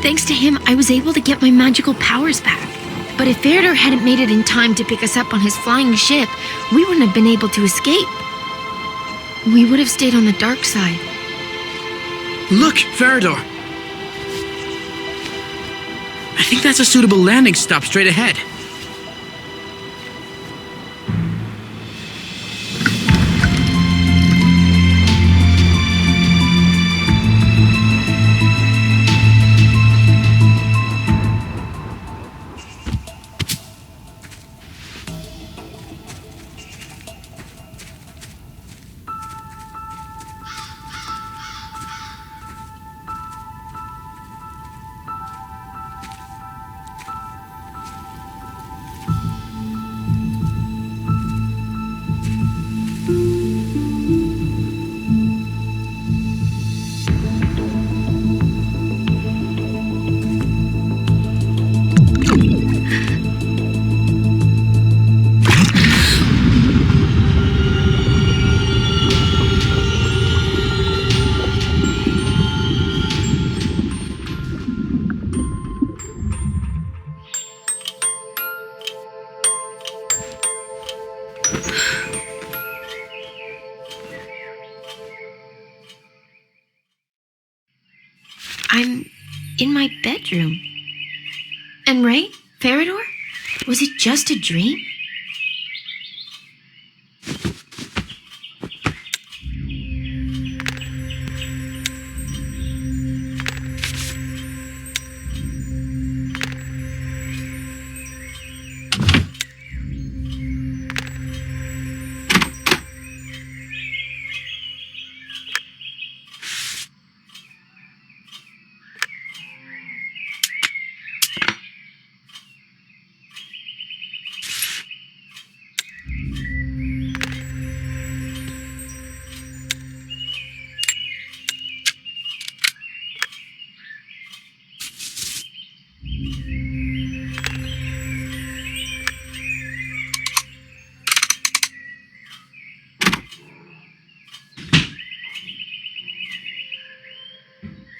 Thanks to him, I was able to get my magical powers back. But if Ferrar hadn't made it in time to pick us up on his flying ship, we wouldn't have been able to escape. We would have stayed on the dark side. Look, Ferrar. I think that's a suitable landing stop straight ahead. I'm in my bedroom. And Ray? Ferrar? Was it just a dream?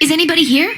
Is anybody here?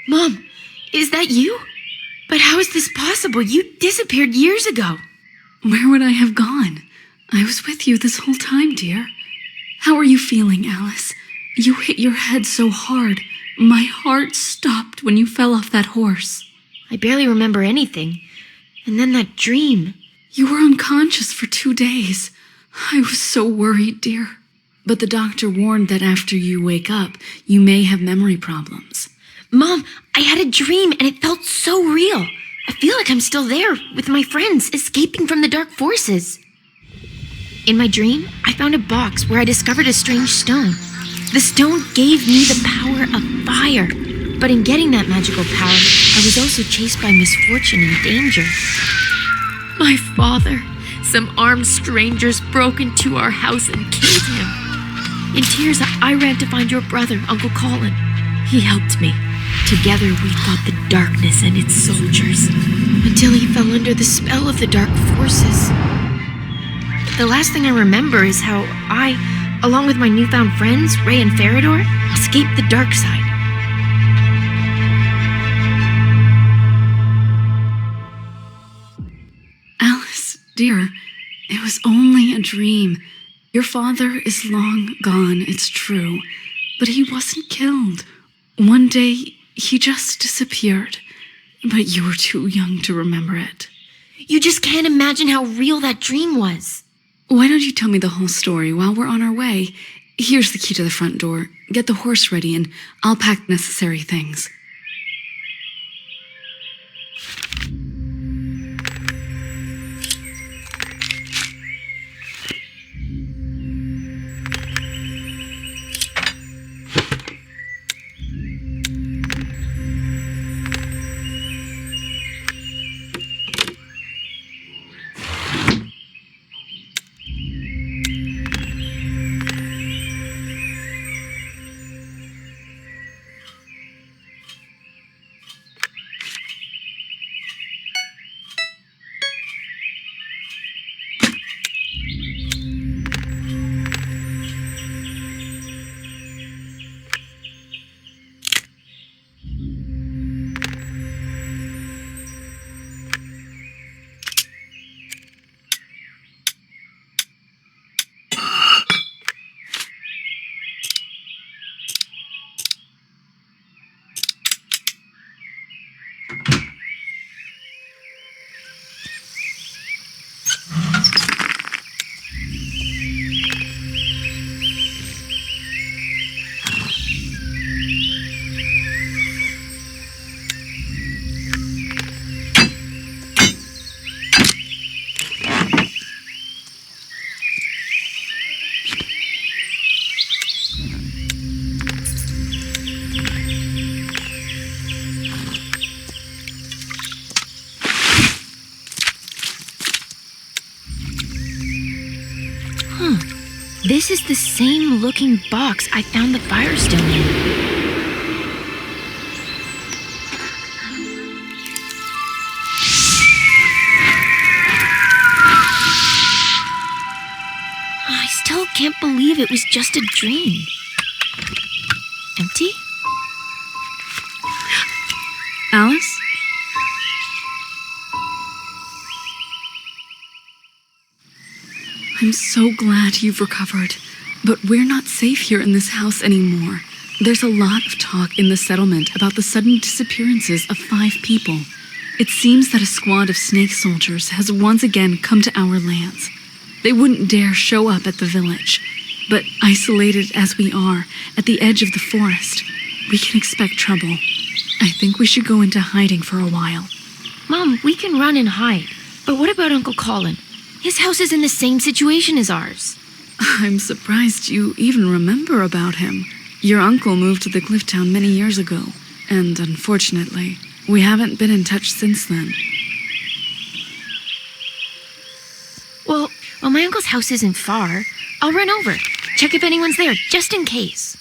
Mom, is that you? But how is this possible? You disappeared years ago. Where would I have gone? I was with you this whole time, dear. How are you feeling, Alice? You hit your head so hard. My heart stopped when you fell off that horse. I barely remember anything. And then that dream. You were unconscious for 2 days. I was so worried, dear. But the doctor warned that after you wake up, you may have memory problems. Mom, I had a dream and it felt so real. I feel like I'm still there with my friends, escaping from the dark forces. In my dream, I found a box where I discovered a strange stone. The stone gave me the power of fire. But in getting that magical power, I was also chased by misfortune and danger. My father, some armed strangers broke into our house and killed him. In tears, I ran to find your brother, Uncle Colin. He helped me. Together, we fought the darkness and its soldiers, until he fell under the spell of the dark forces. The last thing I remember is how I, along with my newfound friends, Ray and Farador, escaped the dark side. Alice, dear, it was only a dream. Your father is long gone, it's true, but he wasn't killed. One day, he just disappeared, but you were too young to remember it. You just can't imagine how real that dream was. Why don't you tell me the whole story while we're on our way? Here's the key to the front door. Get the horse ready and I'll pack necessary things. This is the same looking box I found the firestone in. I still can't believe it was just a dream. Empty? Alice? I'm so glad you've recovered, but we're not safe here in this house anymore. There's a lot of talk in the settlement about the sudden disappearances of 5 people. It seems that a squad of snake soldiers has once again come to our lands. They wouldn't dare show up at the village, but isolated as we are at the edge of the forest, we can expect trouble. I think we should go into hiding for a while. Mom, we can run and hide, but what about Uncle Colin? His house is in the same situation as ours. I'm surprised you even remember about him. Your uncle moved to the cliff town many years ago, and unfortunately, we haven't been in touch since then. Well, my uncle's house isn't far. I'll run over, check if anyone's there, just in case.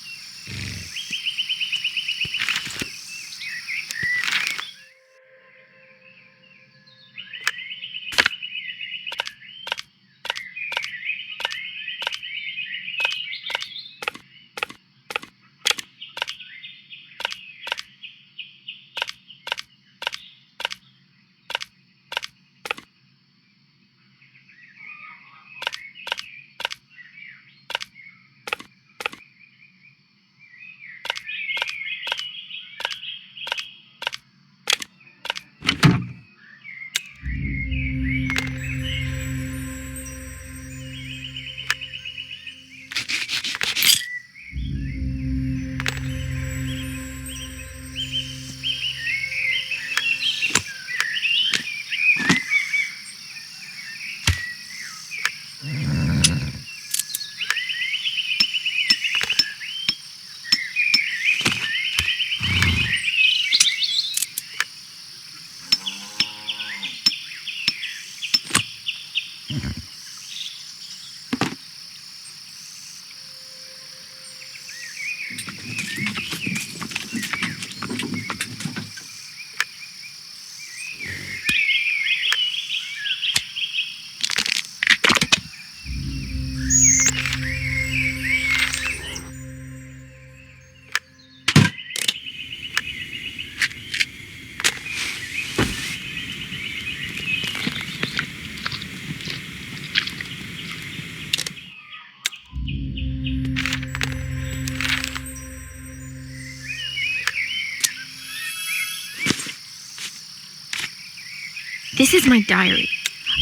This is my diary.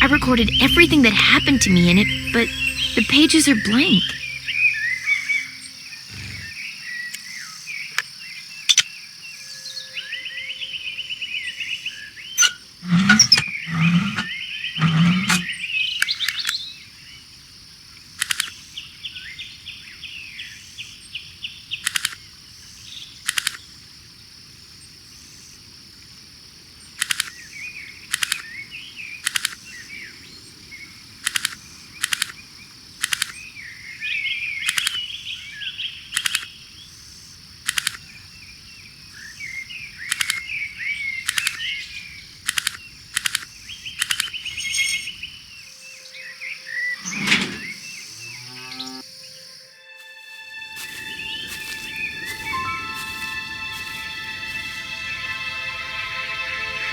I recorded everything that happened to me in it, but the pages are blank.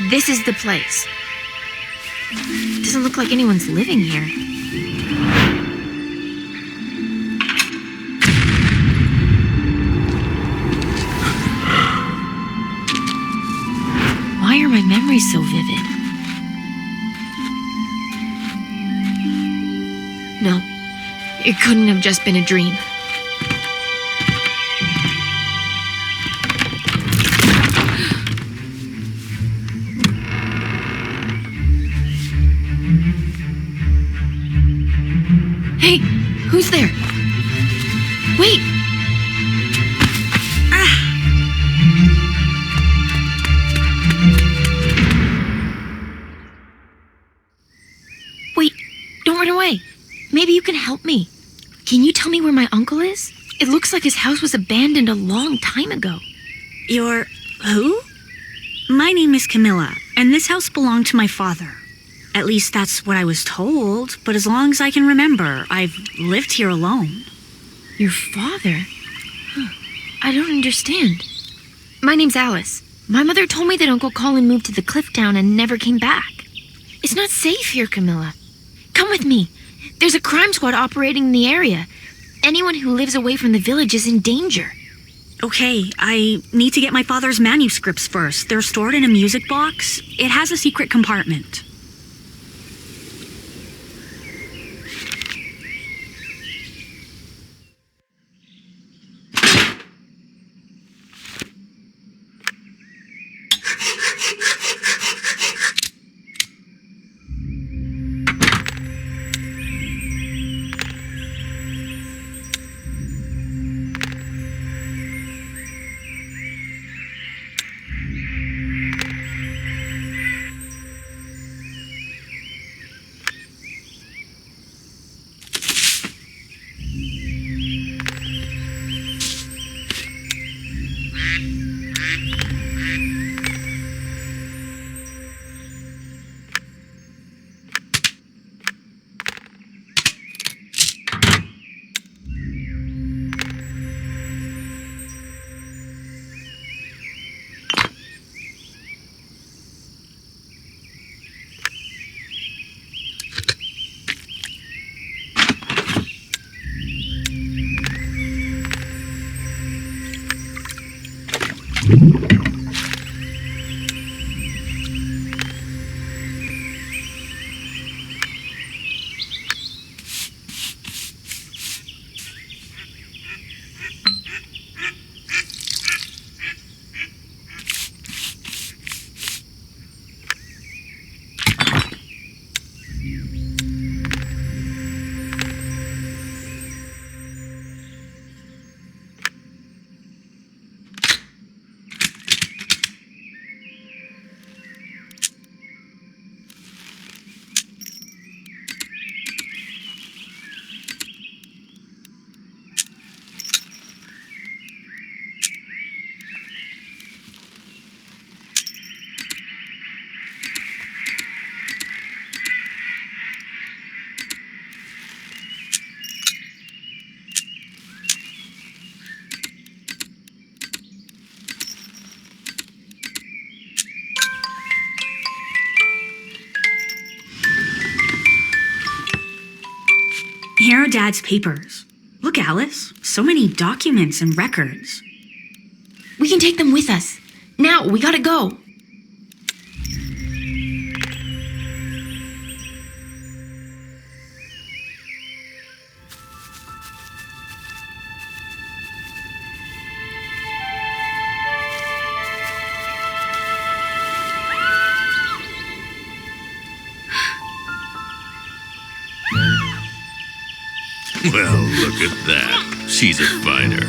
This is the place. Doesn't look like anyone's living here. Why are my memories so vivid? No, it couldn't have just been a dream. Hey, who's there? Wait! Wait, don't run away. Maybe you can help me. Can you tell me where my uncle is? It looks like his house was abandoned a long time ago. You're... who? My name is Camilla, and this house belonged to my father. At least that's what I was told, but as long as I can remember, I've lived here alone. Your father? Huh. I don't understand. My name's Alice. My mother told me that Uncle Colin moved to the cliff town and never came back. It's not safe here, Camilla. Come with me. There's a crime squad operating in the area. Anyone who lives away from the village is in danger. Okay, I need to get my father's manuscripts first. They're stored in a music box. It has a secret compartment. Here are Dad's papers. Look, Alice, so many documents and records. We can take them with us. Now, we gotta go. Well, look at that. She's a fighter.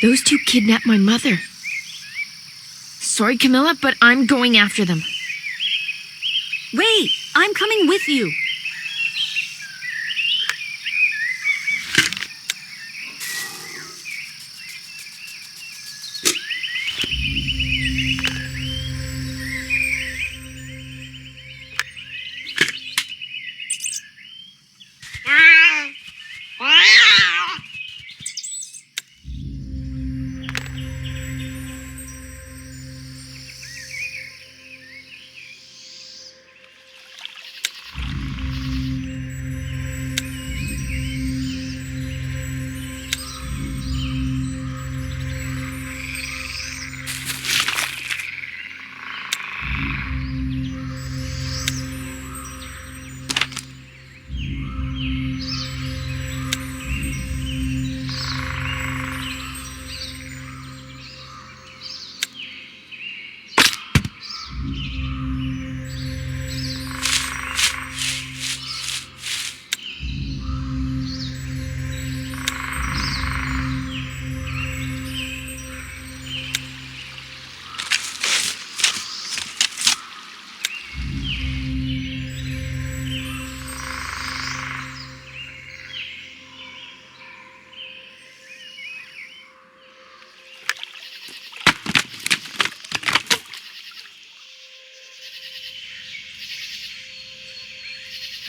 Those two kidnapped my mother. Sorry, Camilla, but I'm going after them. Wait, I'm coming with you.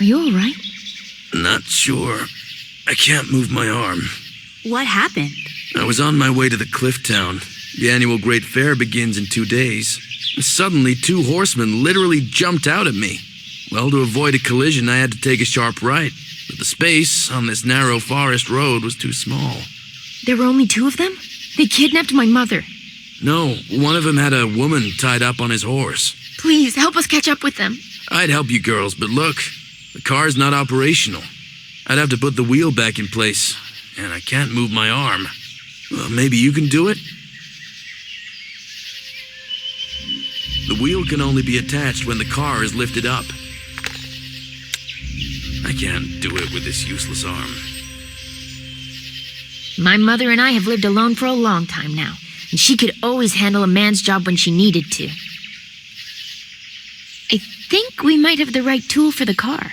Are you all right? Not sure. I can't move my arm. What happened? I was on my way to the cliff town. The annual Great Fair begins in 2 days. Suddenly, 2 horsemen literally jumped out at me. Well, to avoid a collision, I had to take a sharp right. But the space on this narrow forest road was too small. There were only 2 of them? They kidnapped my mother. No, one of them had a woman tied up on his horse. Please, help us catch up with them. I'd help you girls, but look, the car's not operational. I'd have to put the wheel back in place, and I can't move my arm. Well, maybe you can do it? The wheel can only be attached when the car is lifted up. I can't do it with this useless arm. My mother and I have lived alone for a long time now, and she could always handle a man's job when she needed to. I think we might have the right tool for the car.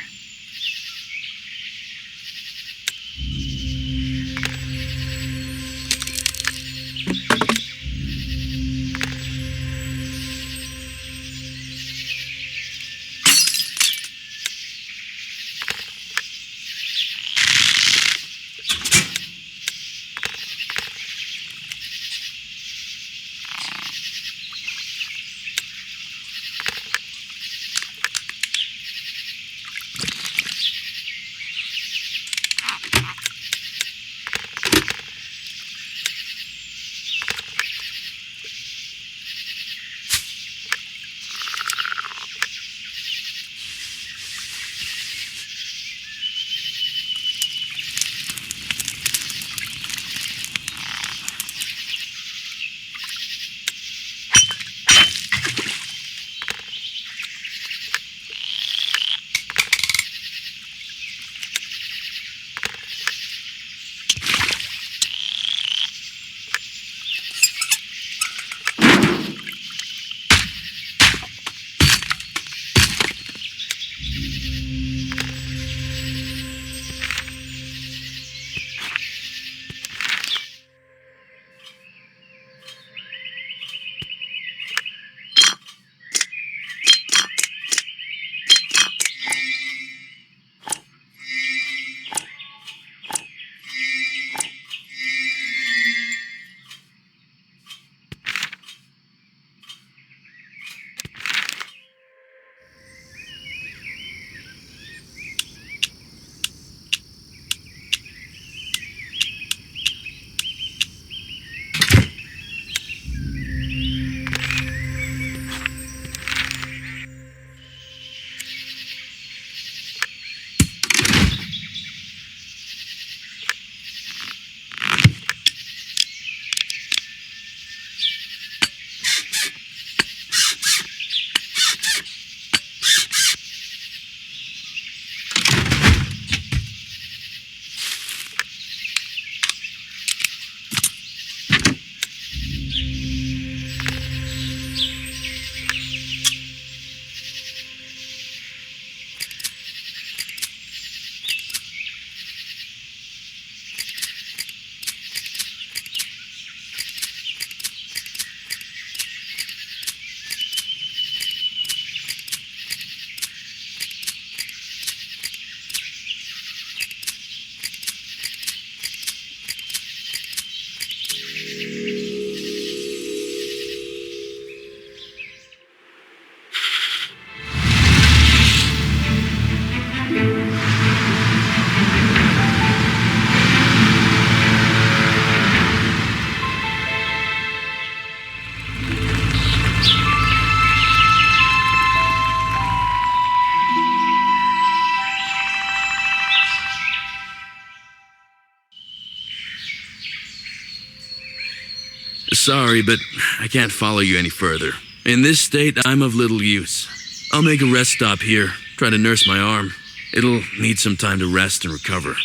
Sorry, but I can't follow you any further. In this state, I'm of little use. I'll make a rest stop here, try to nurse my arm. It'll need some time to rest and recover.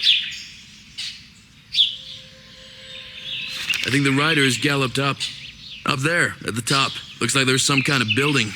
I think the rider has galloped up. Up there, at the top. Looks like there's some kind of building.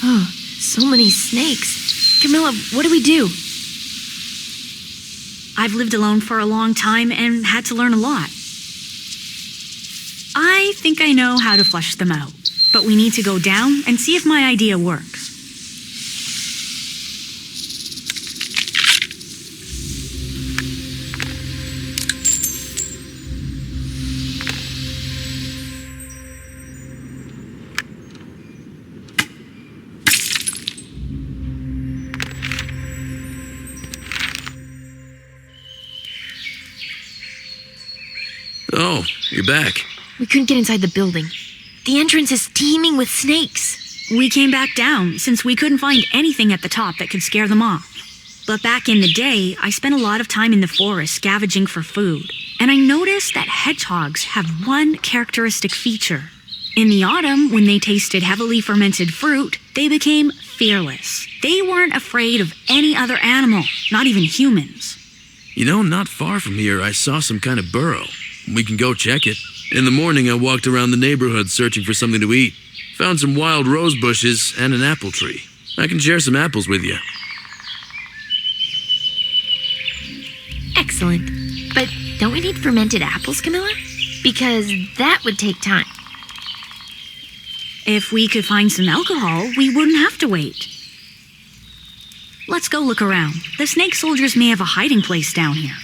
Oh, so many snakes. Camilla, what do we do? I've lived alone for a long time and had to learn a lot. I think I know how to flush them out, but we need to go down and see if my idea works. Oh, you're back. We couldn't get inside the building. The entrance is teeming with snakes. We came back down since we couldn't find anything at the top that could scare them off. But back in the day, I spent a lot of time in the forest scavenging for food. And I noticed that hedgehogs have one characteristic feature. In the autumn, when they tasted heavily fermented fruit, they became fearless. They weren't afraid of any other animal, not even humans. You know, not far from here, I saw some kind of burrow. We can go check it. In the morning, I walked around the neighborhood searching for something to eat. Found some wild rose bushes and an apple tree. I can share some apples with you. Excellent. But don't we need fermented apples, Camilla? Because that would take time. If we could find some alcohol, we wouldn't have to wait. Let's go look around. The snake soldiers may have a hiding place down here.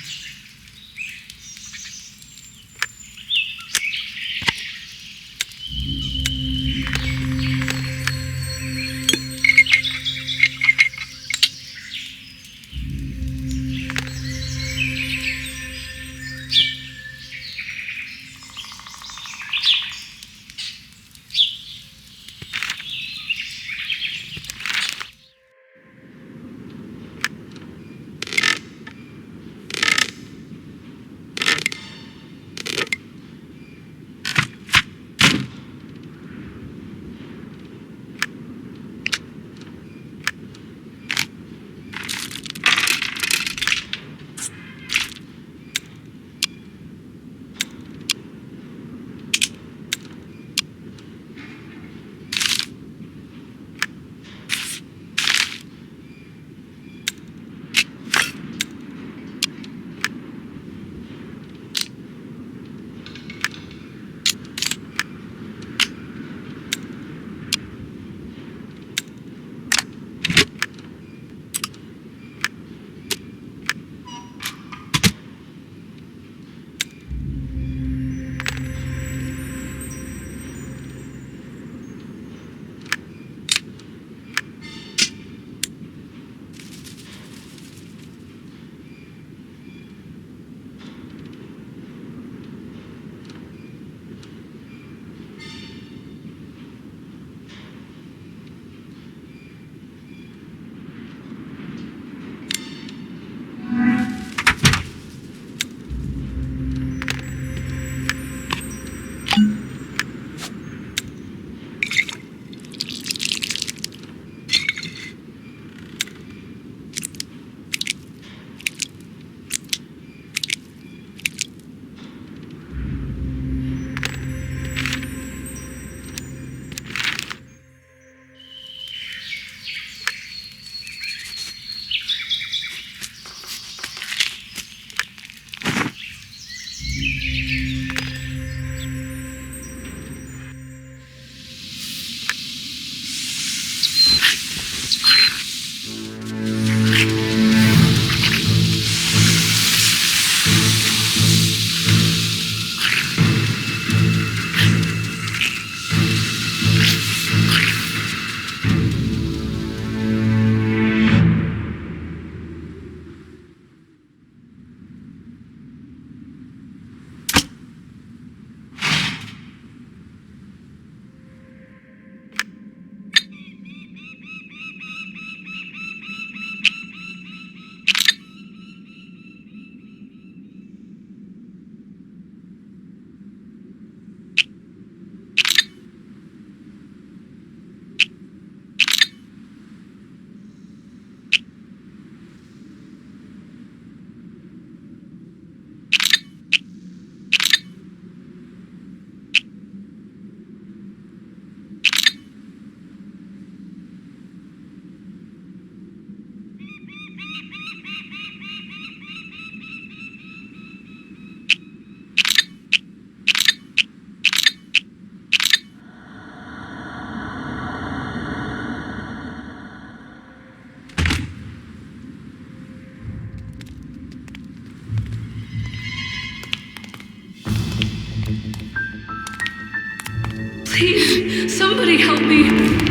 Please, somebody help me.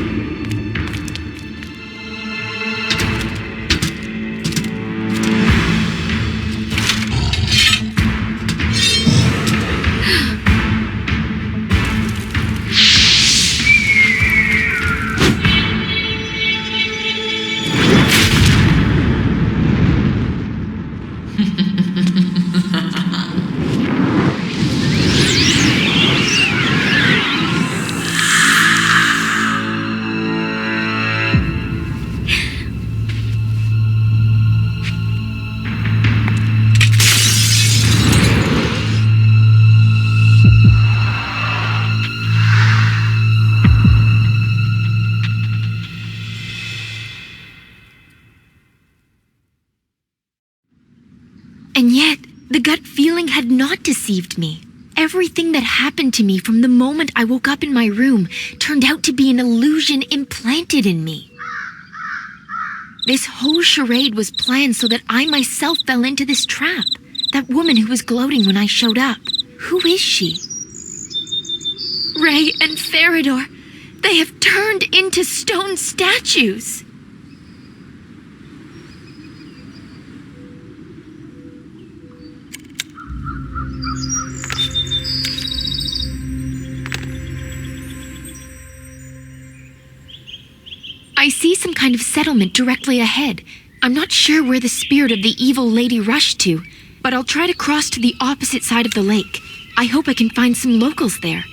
And yet, the gut feeling had not deceived me. Everything that happened to me from the moment I woke up in my room turned out to be an illusion implanted in me. This whole charade was planned so that I myself fell into this trap. That woman who was gloating when I showed up. Who is she? Ray and Farador, they have turned into stone statues. I see some kind of settlement directly ahead. I'm not sure where the spirit of the evil lady rushed to, but I'll try to cross to the opposite side of the lake. I hope I can find some locals there.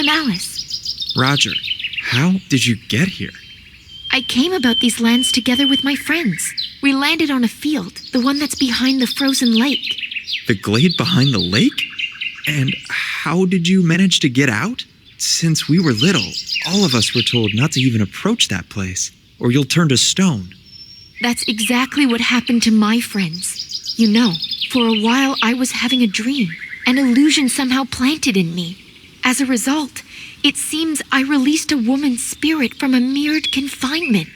I'm Alice. Roger, how did you get here? I came about these lands together with my friends. We landed on a field, the one that's behind the frozen lake. The glade behind the lake? And how did you manage to get out? Since we were little, all of us were told not to even approach that place, or you'll turn to stone. That's exactly what happened to my friends. You know, for a while I was having a dream, an illusion somehow planted in me. As a result, it seems I released a woman's spirit from a mirrored confinement.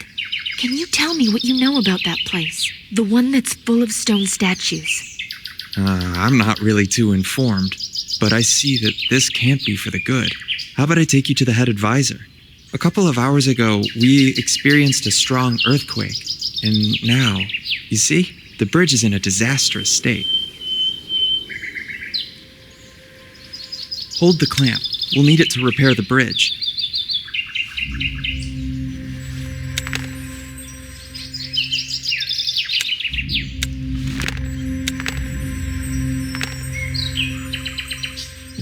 Can you tell me what you know about that place? The one that's full of stone statues. I'm not really too informed, but I see that this can't be for the good. How about I take you to the head advisor? A couple of hours ago, we experienced a strong earthquake, and now, you see, the bridge is in a disastrous state. Hold the clamp. We'll need it to repair the bridge.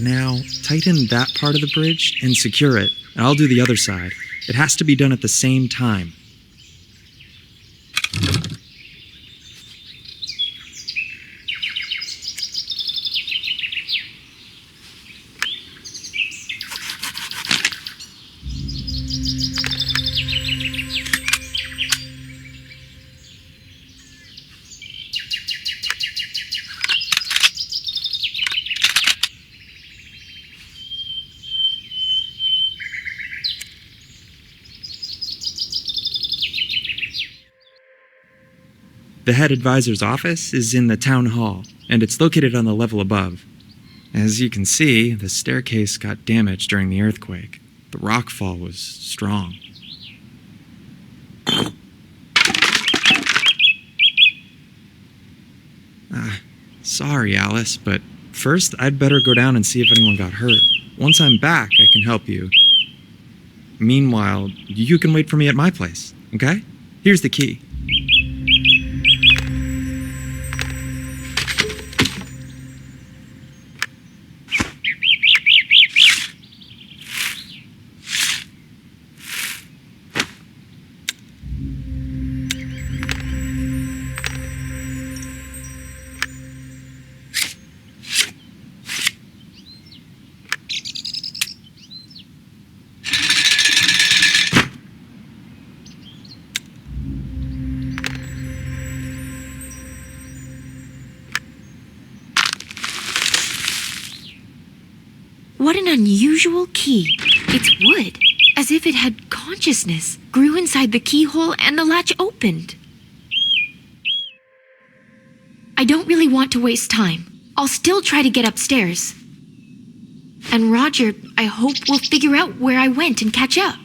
Now, tighten that part of the bridge and secure it, and I'll do the other side. It has to be done at the same time. The head advisor's office is in the town hall, and it's located on the level above. As you can see, the staircase got damaged during the earthquake. The rockfall was strong. Sorry, Alice, but first I'd better go down and see if anyone got hurt. Once I'm back, I can help you. Meanwhile, you can wait for me at my place, okay? Here's the key. What an unusual key. It's wood, as if it had consciousness, grew inside the keyhole and the latch opened. I don't really want to waste time. I'll still try to get upstairs. And Roger, I hope we'll figure out where I went and catch up.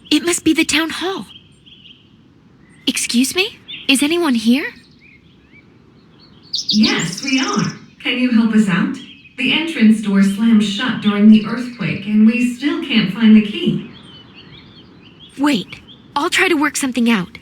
It must be the town hall. Excuse me? Is anyone here? Yes, we are. Can you help us out? The entrance door slammed shut during the earthquake, and we still can't find the key. Wait, I'll try to work something out.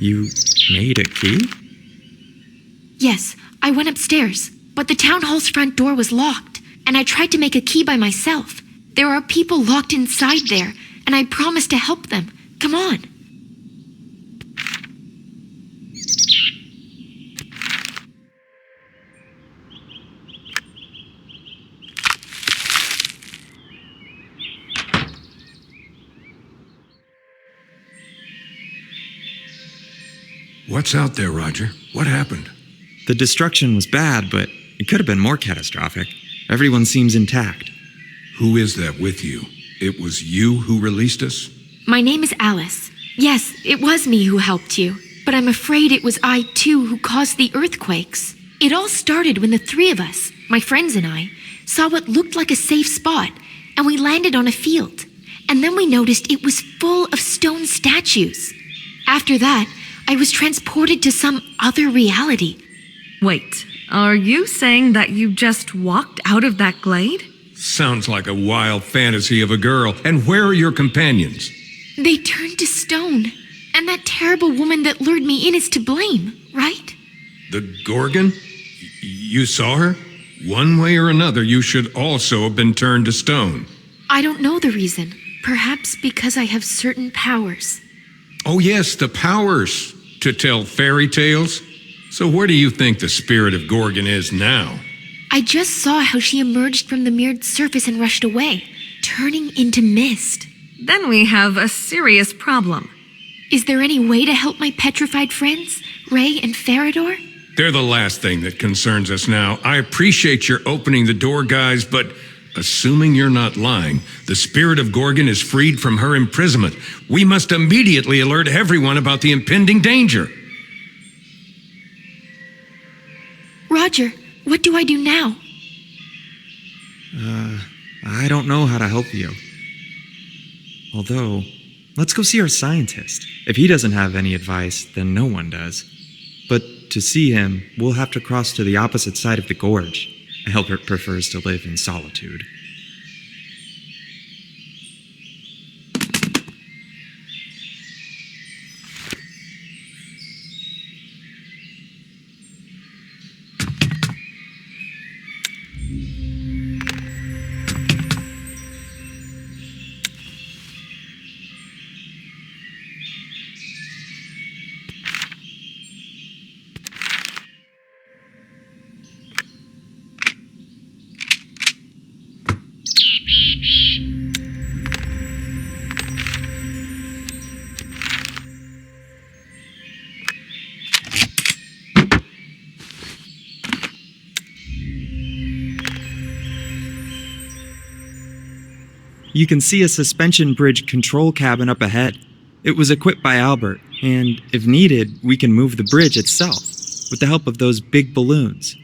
You made a key? Yes, I went upstairs, but the town hall's front door was locked, and I tried to make a key by myself. There are people locked inside there, and I promised to help them. Come on. What's out there, Roger? What happened? The destruction was bad, but it could have been more catastrophic. Everyone seems intact. Who is that with you? It was you who released us? My name is Alice. Yes, it was me who helped you, but I'm afraid it was I, too, who caused the earthquakes. It all started when the three of us, my friends and I, saw what looked like a safe spot, and we landed on a field. And then we noticed it was full of stone statues. After that, I was transported to some other reality. Wait, are you saying that you just walked out of that glade? Sounds like a wild fantasy of a girl. And where are your companions? They turned to stone, and that terrible woman that lured me in is to blame, right? The Gorgon? You saw her? One way or another, you should also have been turned to stone. I don't know the reason. Perhaps because I have certain powers. Oh yes, the powers to tell fairy tales. So where do you think the spirit of Gorgon is now? I just saw how she emerged from the mirrored surface and rushed away, turning into mist. Then we have a serious problem. Is there any way to help my petrified friends, Ray and Farador? They're the last thing that concerns us now. I appreciate your opening the door, guys, but assuming you're not lying, the spirit of Gorgon is freed from her imprisonment. We must immediately alert everyone about the impending danger. Roger, what do I do now? I don't know how to help you. Although, let's go see our scientist. If he doesn't have any advice, then no one does. But to see him, we'll have to cross to the opposite side of the gorge. Albert prefers to live in solitude. You can see a suspension bridge control cabin up ahead. It was equipped by Albert, and if needed, we can move the bridge itself with the help of those big balloons.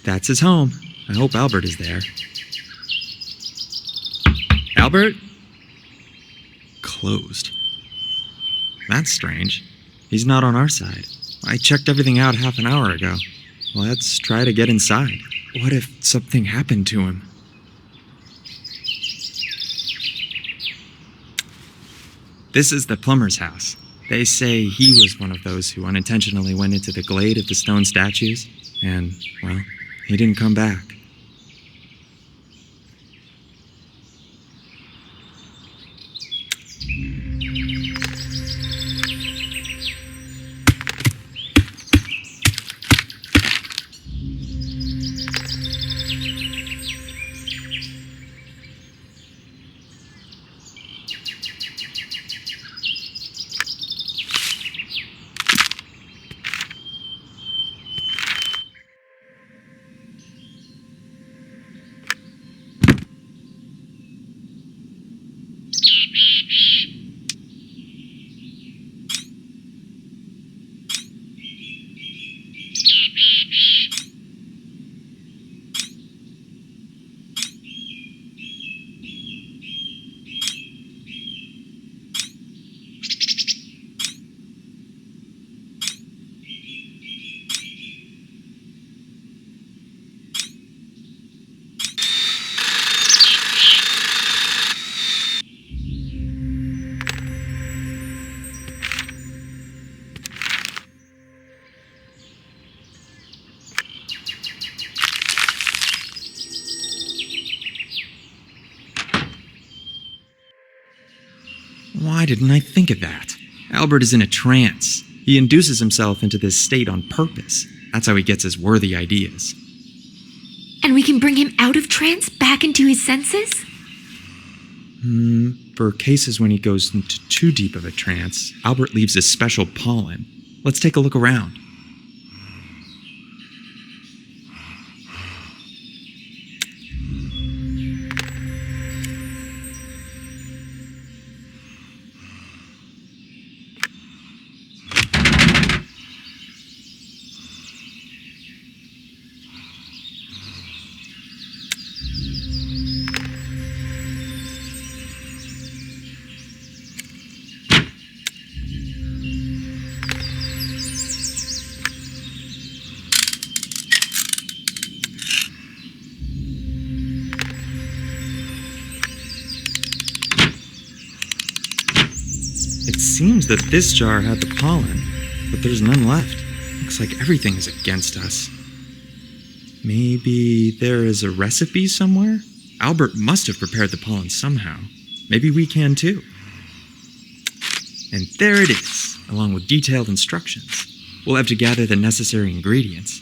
That's his home. I hope Albert is there. Albert? Closed. That's strange. He's not on our side. I checked everything out half an hour ago. Let's try to get inside. What if something happened to him? This is the plumber's house. They say he was one of those who unintentionally went into the glade of the stone statues, and, well, he didn't come back. Why didn't I think of that? Albert is in a trance. He induces himself into this state on purpose. That's how he gets his worthy ideas. And we can bring him out of trance back into his senses? For cases when he goes into too deep of a trance, Albert leaves a special pollen. Let's take a look around. It seems that this jar had the pollen, but there's none left. Looks like everything is against us. Maybe there is a recipe somewhere? Albert must have prepared the pollen somehow. Maybe we can too. And there it is, along with detailed instructions. We'll have to gather the necessary ingredients.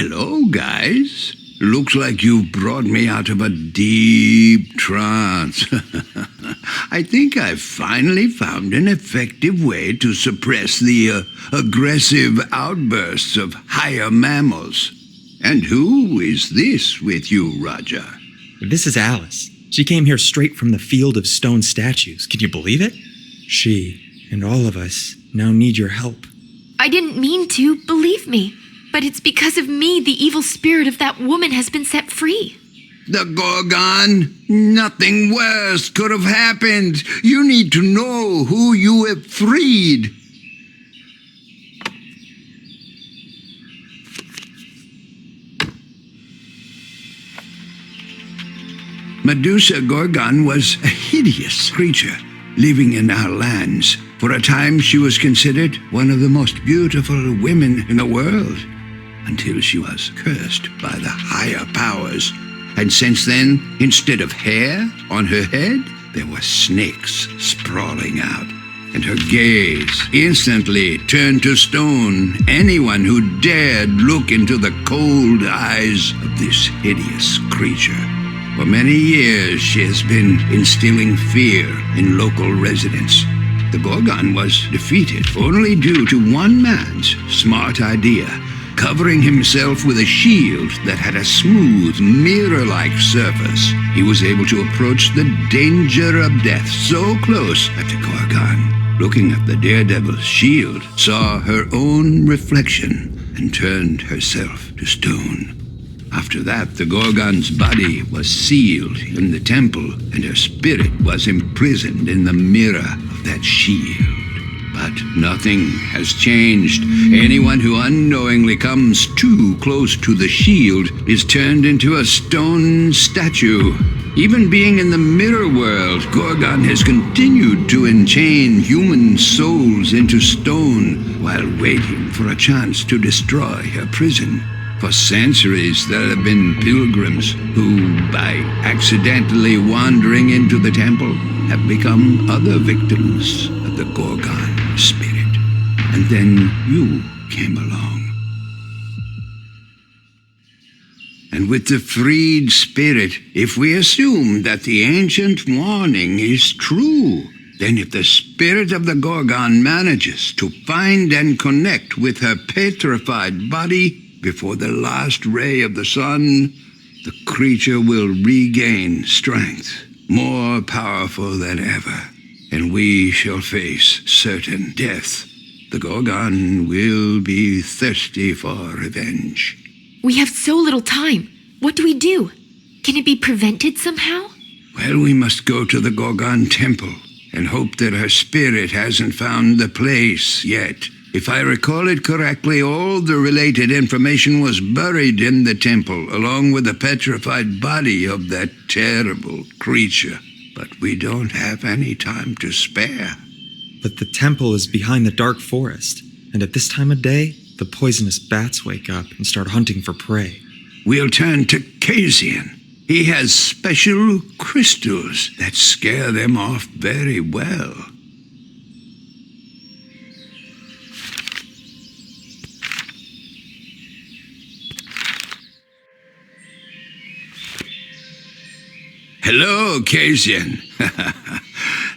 Hello, guys. Looks like you've brought me out of a deep trance. I think I've finally found an effective way to suppress the aggressive outbursts of higher mammals. And who is this with you, Roger? This is Alice. She came here straight from the field of stone statues. Can you believe it? She and all of us now need your help. I didn't mean to, believe me. But it's because of me the evil spirit of that woman has been set free. The Gorgon? Nothing worse could have happened. You need to know who you have freed. Medusa Gorgon was a hideous creature living in our lands. For a time she was considered one of the most beautiful women in the world, until she was cursed by the higher powers. And since then, instead of hair on her head, there were snakes sprawling out, and her gaze instantly turned to stone anyone who dared look into the cold eyes of this hideous creature. For many years, she has been instilling fear in local residents. The Gorgon was defeated only due to one man's smart idea, covering himself with a shield that had a smooth, mirror-like surface. He was able to approach the danger of death so close that the Gorgon, looking at the daredevil's shield, saw her own reflection and turned herself to stone. After that, the Gorgon's body was sealed in the temple, and her spirit was imprisoned in the mirror of that shield. But nothing has changed. Anyone who unknowingly comes too close to the shield is turned into a stone statue. Even being in the mirror world, Gorgon has continued to enchain human souls into stone while waiting for a chance to destroy her prison. For centuries, there have been pilgrims who, by accidentally wandering into the temple, have become other victims of the Gorgon spirit. And then you came along. And with the freed spirit, if we assume that the ancient warning is true, then if the spirit of the Gorgon manages to find and connect with her petrified body before the last ray of the sun, the creature will regain strength, more powerful than ever, and we shall face certain death. The Gorgon will be thirsty for revenge. We have so little time. What do we do? Can it be prevented somehow? Well, we must go to the Gorgon temple and hope that her spirit hasn't found the place yet. If I recall it correctly, all the related information was buried in the temple, along with the petrified body of that terrible creature. But we don't have any time to spare. But the temple is behind the dark forest, and at this time of day, the poisonous bats wake up and start hunting for prey. We'll turn to Kasian. He has special crystals that scare them off very well. Hello, Kasian.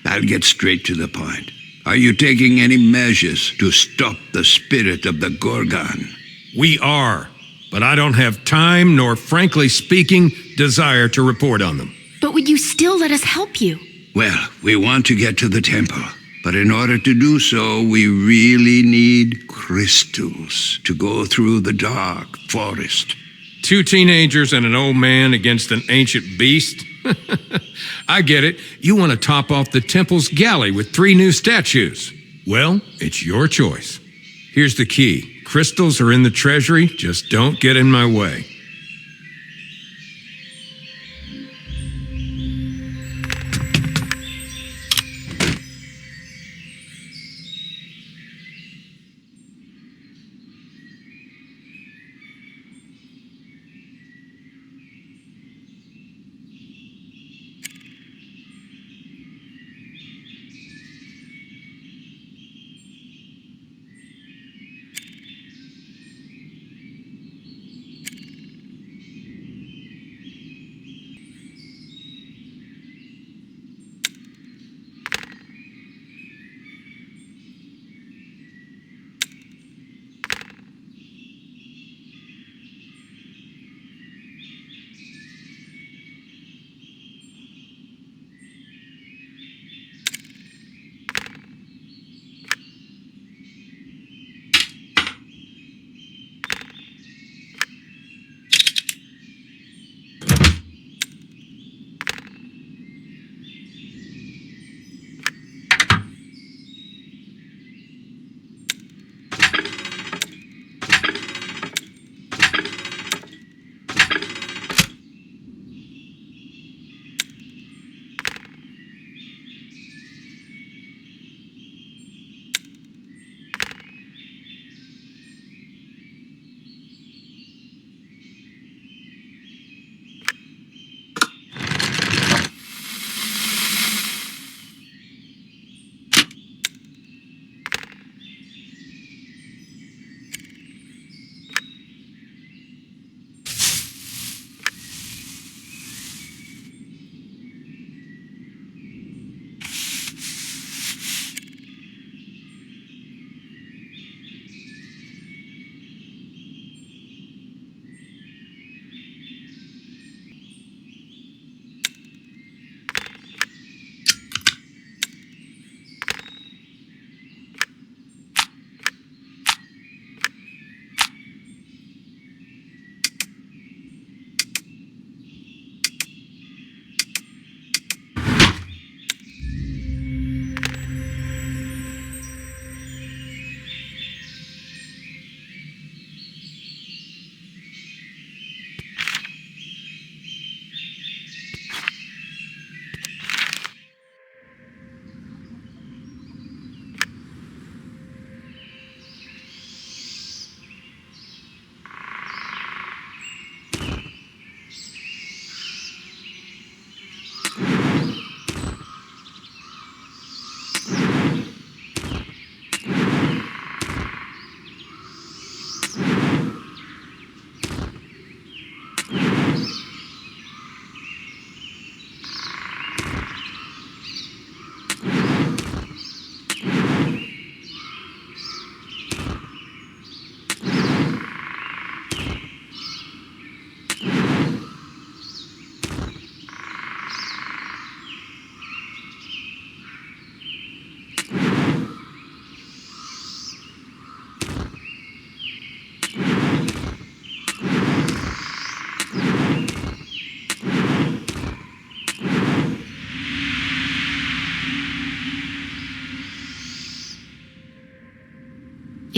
I'll get straight to the point. Are you taking any measures to stop the spirit of the Gorgon? We are, but I don't have time nor, frankly speaking, desire to report on them. But would you still let us help you? Well, we want to get to the temple, but in order to do so, we really need crystals to go through the dark forest. 2 teenagers and an old man against an ancient beast? I get it. You want to top off the temple's galley with 3 new statues. Well, it's your choice. Here's the key. Crystals are in the treasury. Just don't get in my way.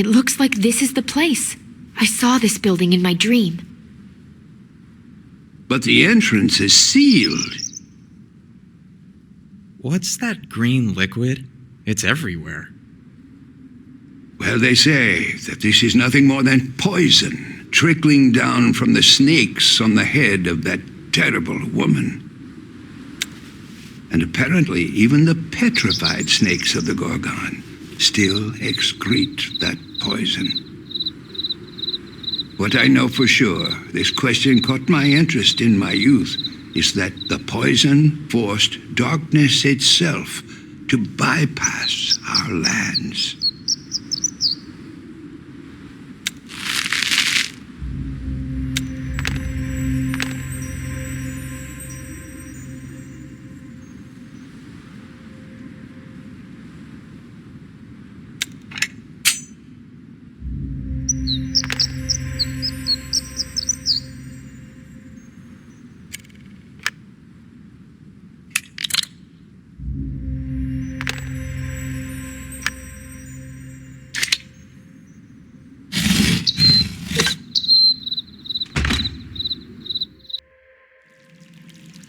It looks like this is the place. I saw this building in my dream. But the entrance is sealed. What's that green liquid? It's everywhere. Well, they say that this is nothing more than poison trickling down from the snakes on the head of that terrible woman. And apparently even the petrified snakes of the Gorgon still excrete that poison. What I know for sure, this question caught my interest in my youth, is that the poison forced darkness itself to bypass our lands.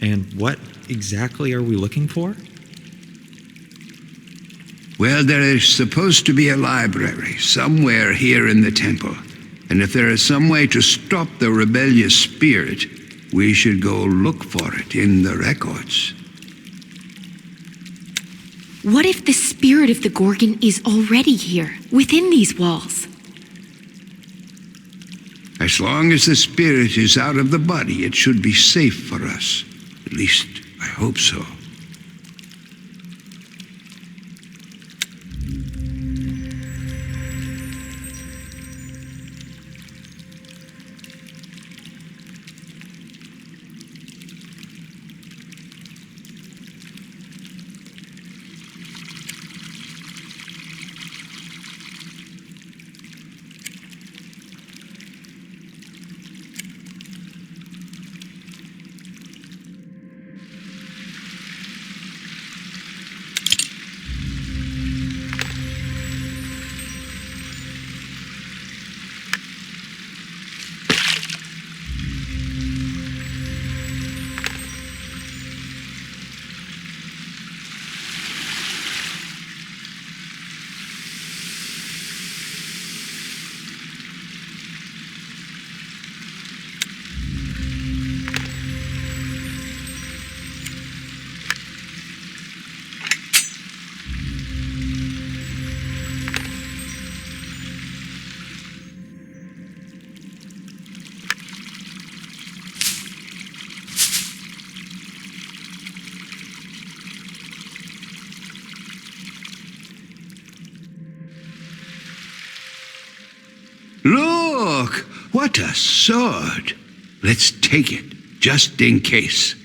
And what exactly are we looking for? Well, there is supposed to be a library somewhere here in the temple. And if there is some way to stop the rebellious spirit, we should go look for it in the records. What if the spirit of the Gorgon is already here, within these walls? As long as the spirit is out of the body, it should be safe for us. At least, I hope so. Look! What a sword! Let's take it, just in case.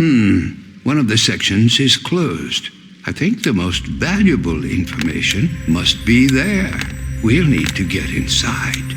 One of the sections is closed. I think the most valuable information must be there. We'll need to get inside.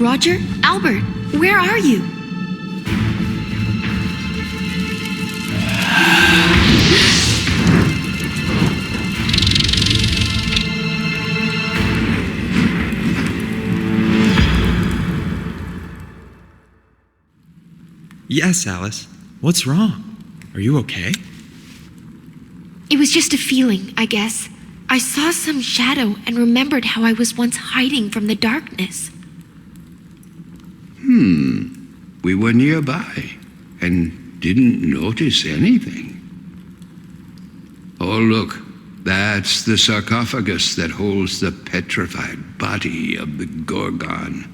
Roger? Albert, where are you? Yes, Alice. What's wrong? Are you okay? It was just a feeling, I guess. I saw some shadow and remembered how I was once hiding from the darkness. We were nearby and didn't notice anything. Oh, look, that's the sarcophagus that holds the petrified body of the Gorgon.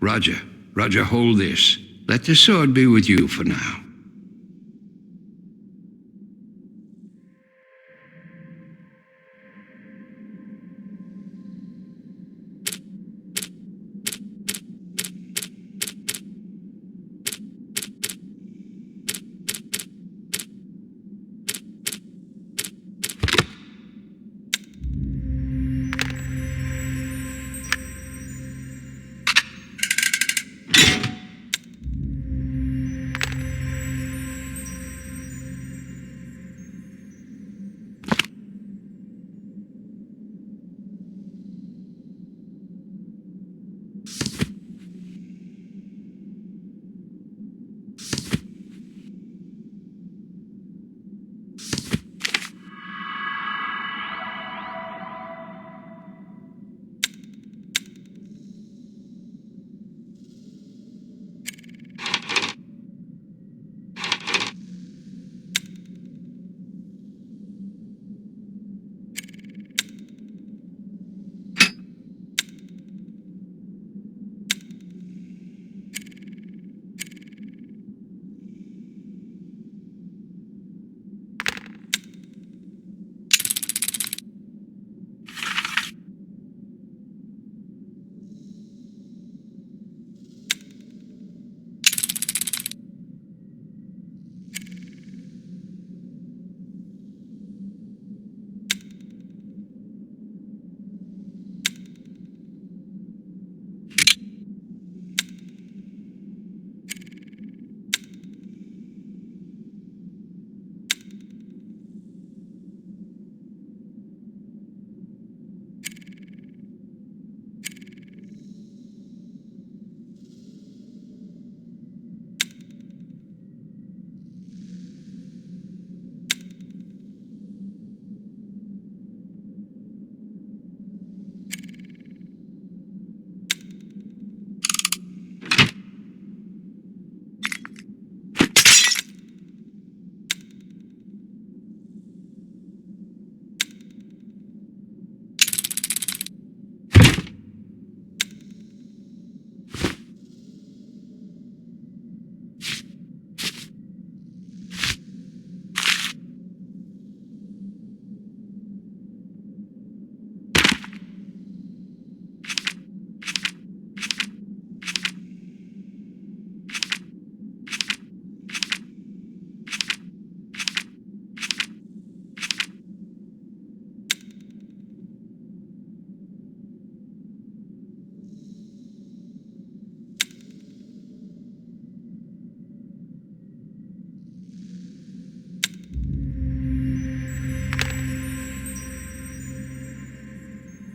Roger. Roger, hold this. Let the sword be with you for now.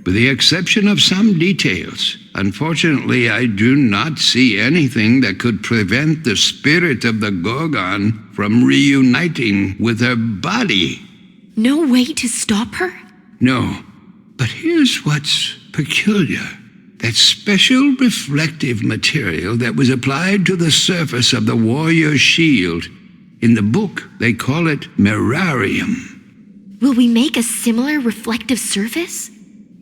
With the exception of some details, unfortunately, I do not see anything that could prevent the spirit of the Gorgon from reuniting with her body. No way to stop her? No, but here's what's peculiar. That special reflective material that was applied to the surface of the warrior's shield. In the book, they call it mirarium. Will we make a similar reflective surface?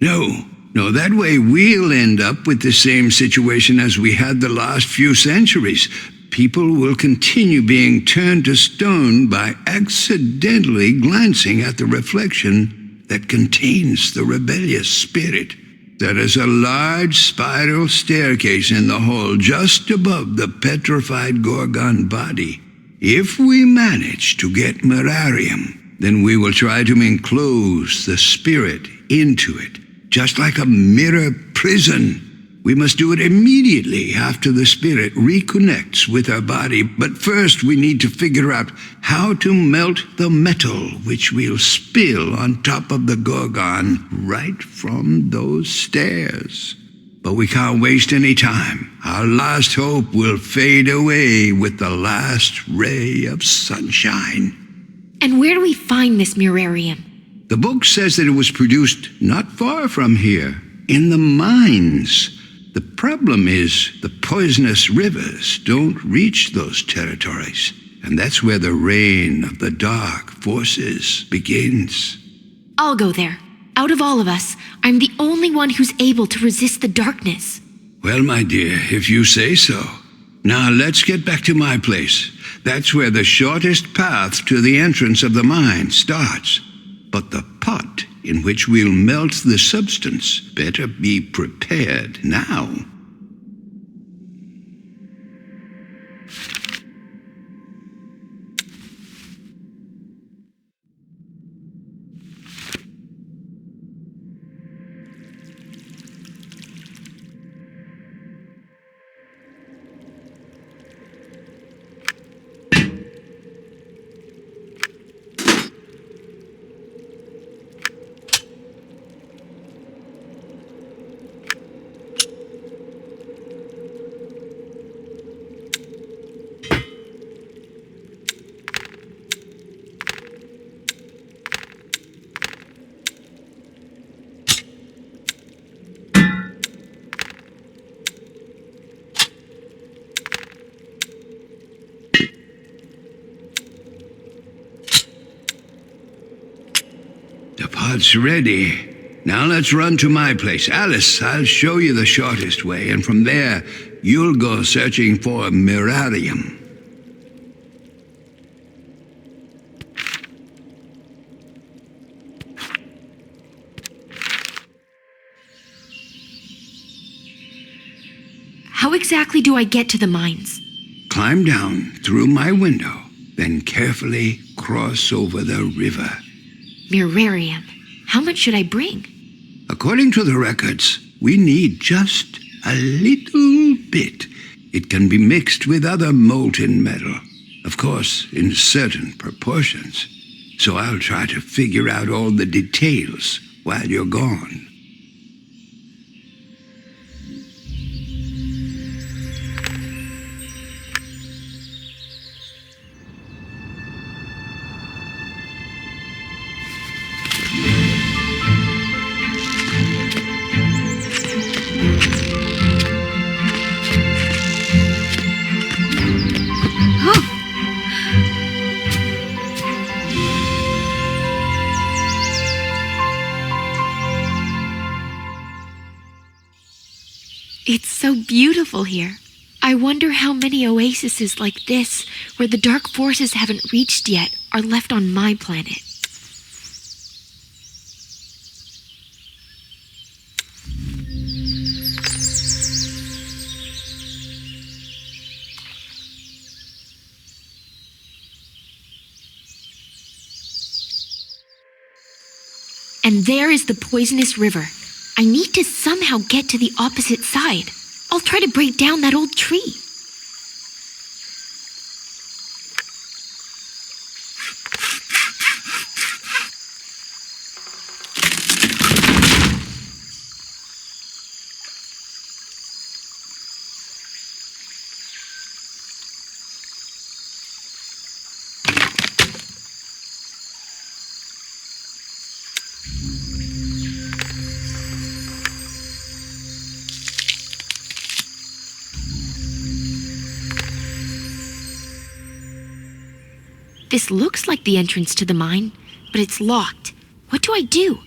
No, that way we'll end up with the same situation as we had the last few centuries. People will continue being turned to stone by accidentally glancing at the reflection that contains the rebellious spirit. There is a large spiral staircase in the hall just above the petrified Gorgon body. If we manage to get mirarium, then we will try to enclose the spirit into it. Just like a mirror prison. We must do it immediately after the spirit reconnects with our body. But first we need to figure out how to melt the metal which we'll spill on top of the Gorgon right from those stairs. But we can't waste any time. Our last hope will fade away with the last ray of sunshine. And where do we find this mirarium? The book says that it was produced not far from here, in the mines. The problem is the poisonous rivers don't reach those territories, and that's where the reign of the dark forces begins. I'll go there. Out of all of us, I'm the only one who's able to resist the darkness. Well, my dear, if you say so. Now let's get back to my place. That's where the shortest path to the entrance of the mine starts. But the pot in which we'll melt the substance better be prepared now. The pot's ready. Now let's run to my place. Alice, I'll show you the shortest way, and from there, you'll go searching for Mirarium. How exactly do I get to the mines? Climb down through my window, then carefully cross over the river. Mirarium. How much should I bring? According to the records, we need just a little bit. It can be mixed with other molten metal, of course, in certain proportions. So I'll try to figure out all the details while you're gone. It's so beautiful here. I wonder how many oases like this, where the dark forces haven't reached yet, are left on my planet. And there is the poisonous river. I need to somehow get to the opposite side. I'll try to break down that old tree. This looks like the entrance to the mine, but it's locked. What do I do?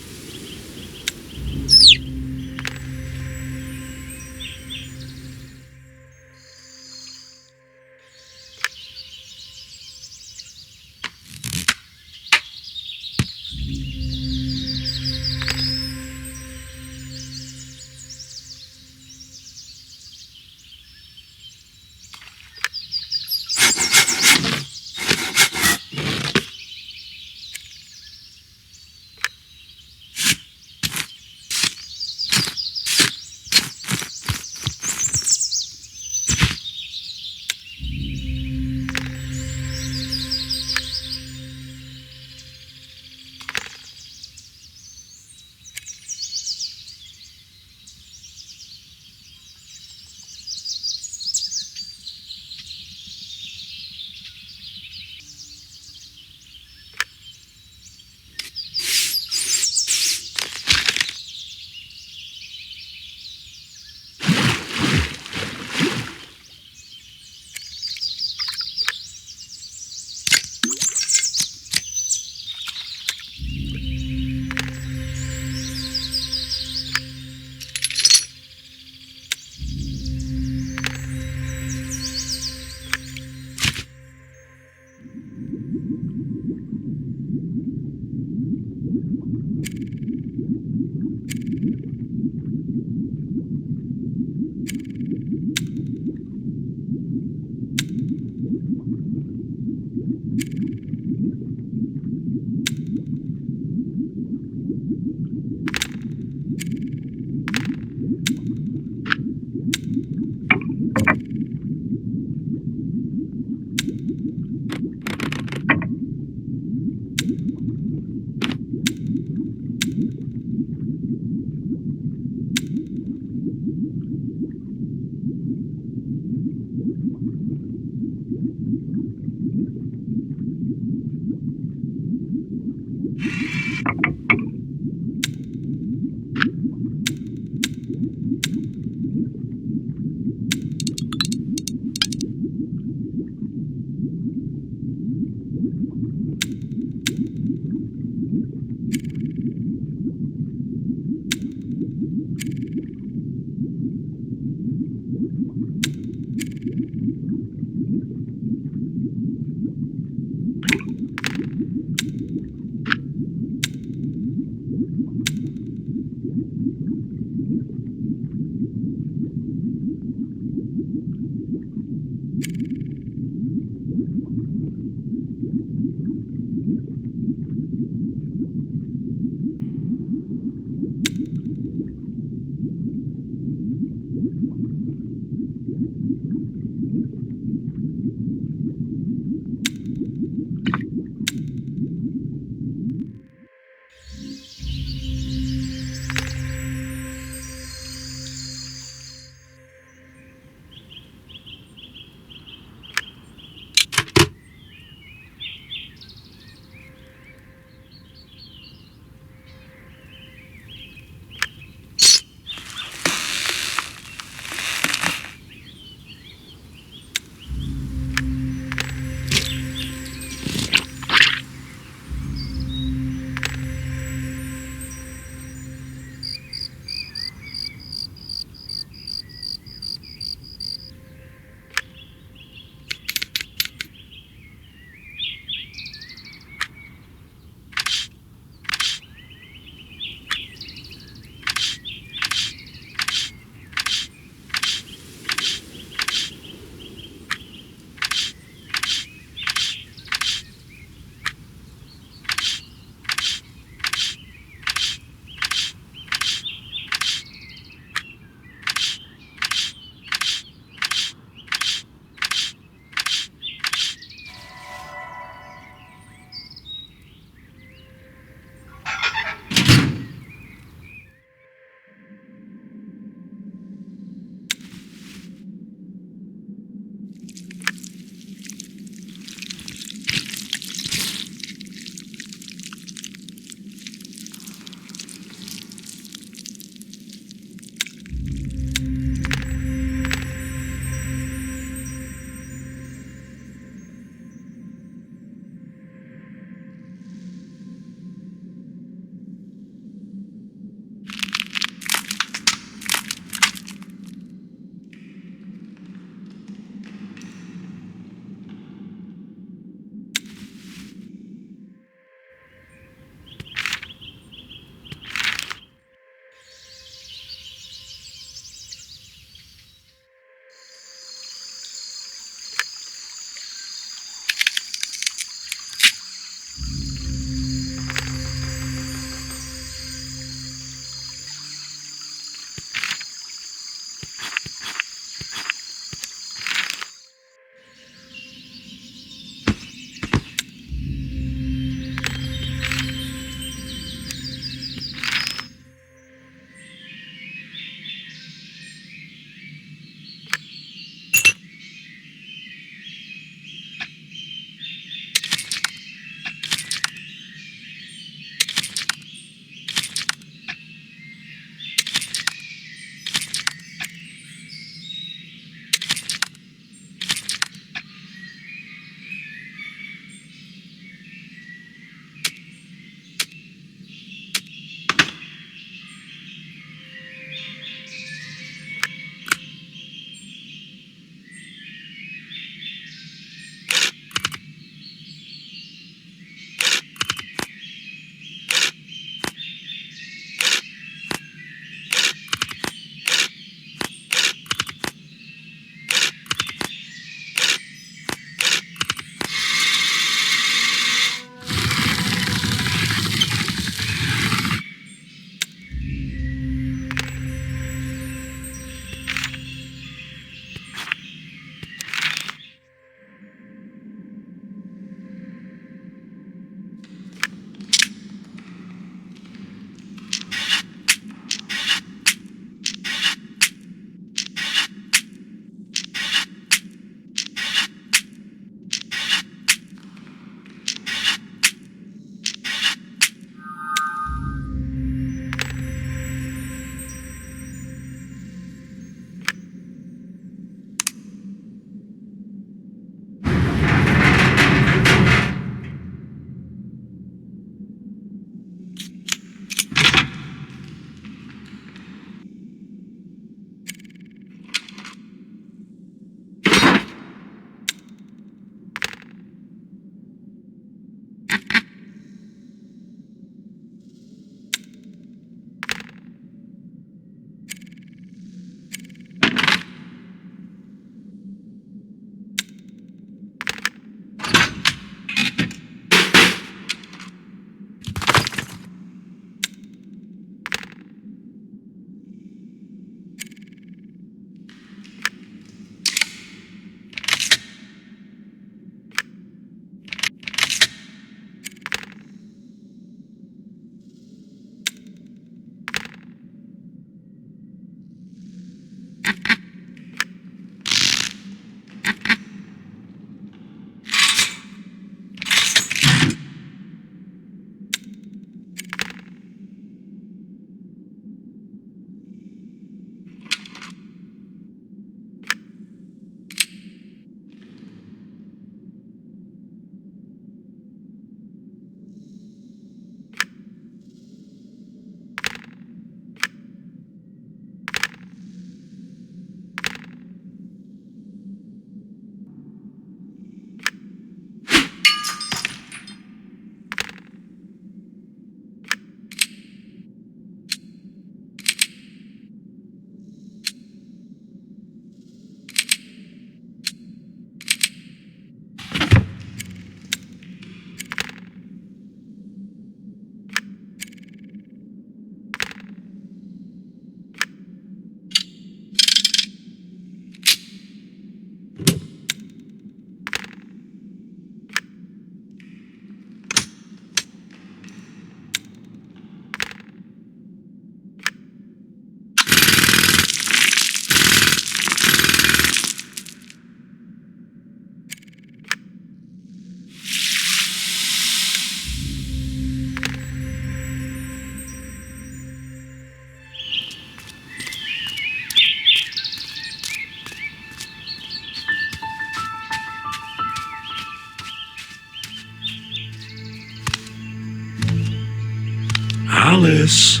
Alice.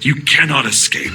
You cannot escape.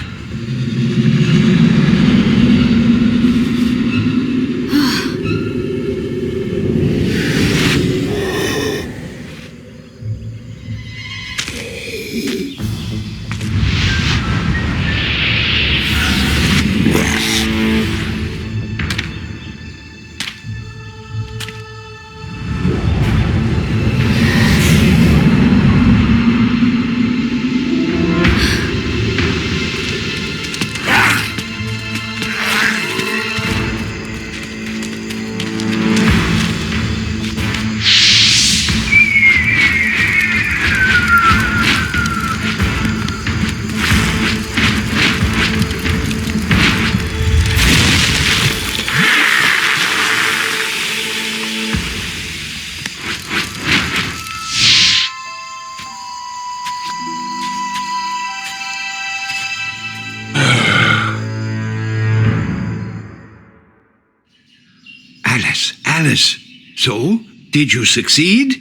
Alice, so? Did you succeed?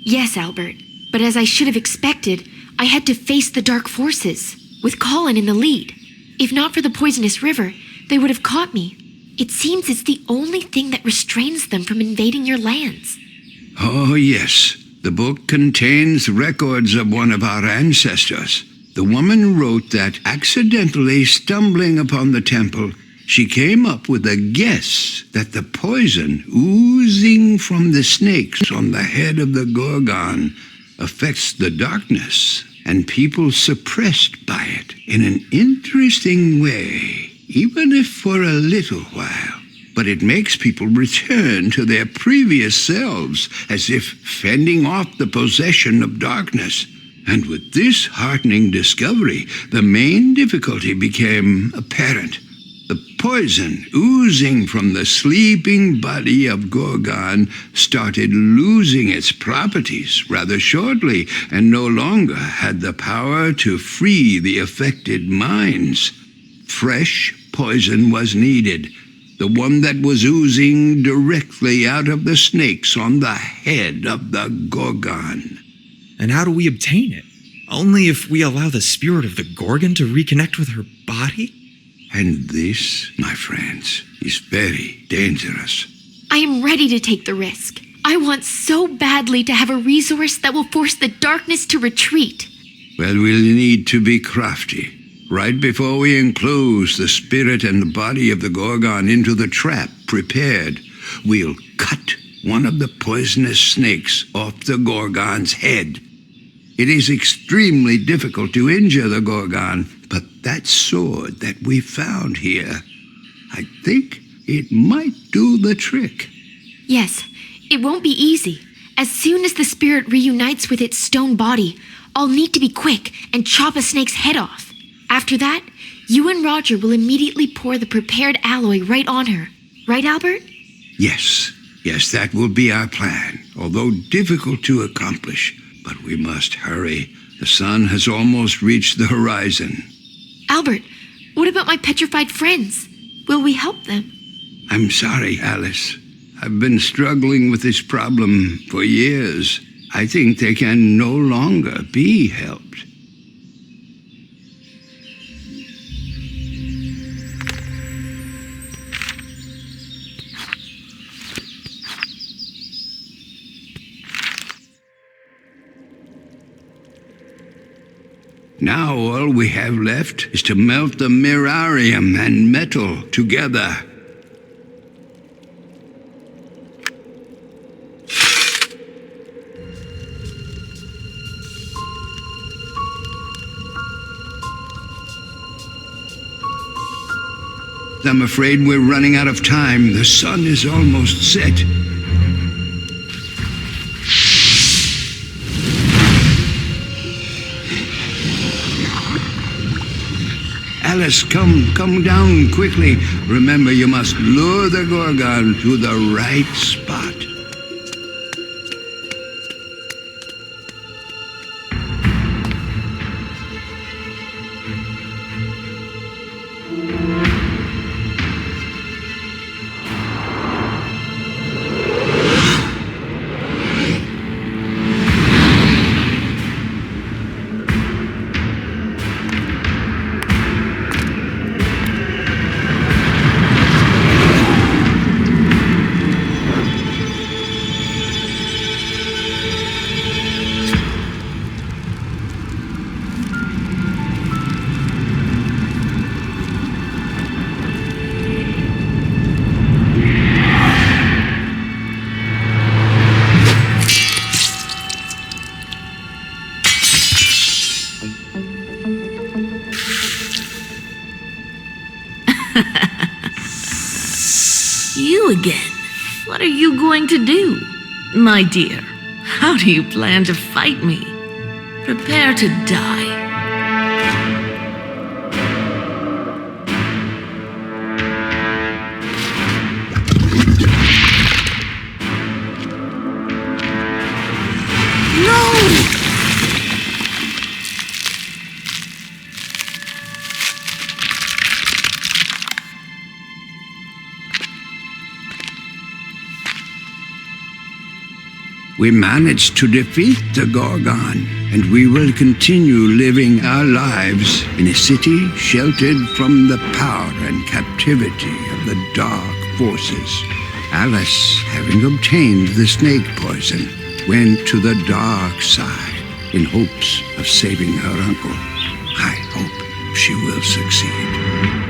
Yes, Albert. But as I should have expected, I had to face the dark forces, with Colin in the lead. If not for the poisonous river, they would have caught me. It seems it's the only thing that restrains them from invading your lands. Oh, yes. The book contains records of one of our ancestors. The woman wrote that, accidentally stumbling upon the temple, she came up with a guess that the poison oozing from the snakes on the head of the Gorgon affects the darkness, and people suppressed by it in an interesting way, even if for a little while. But it makes people return to their previous selves, as if fending off the possession of darkness. And with this heartening discovery, the main difficulty became apparent. The poison oozing from the sleeping body of Gorgon started losing its properties rather shortly, and no longer had the power to free the affected minds. Fresh poison was needed, the one that was oozing directly out of the snakes on the head of the Gorgon. And how do we obtain it? Only if we allow the spirit of the Gorgon to reconnect with her body? And this, my friends, is very dangerous. I am ready to take the risk. I want so badly to have a resource that will force the darkness to retreat. Well, we'll need to be crafty. Right before we enclose the spirit and the body of the Gorgon into the trap prepared, we'll cut one of the poisonous snakes off the Gorgon's head. It is extremely difficult to injure the Gorgon, but that sword that we found here, I think it might do the trick. Yes, it won't be easy. As soon as the spirit reunites with its stone body, I'll need to be quick and chop a snake's head off. After that, you and Roger will immediately pour the prepared alloy right on her. Right, Albert? Yes, that will be our plan, although difficult to accomplish. But we must hurry. The sun has almost reached the horizon. Albert, what about my petrified friends? Will we help them? I'm sorry, Alice. I've been struggling with this problem for years. I think they can no longer be helped. Now all we have left is to melt the mirarium and metal together. I'm afraid we're running out of time. The sun is almost set. Alice, come down quickly. Remember, you must lure the Gorgon to the right spot. you again. What are you going to do? My dear, how do you plan to fight me? Prepare to die. We managed to defeat the Gorgon, and we will continue living our lives in a city sheltered from the power and captivity of the dark forces. Alice, having obtained the snake poison, went to the dark side in hopes of saving her uncle. I hope she will succeed.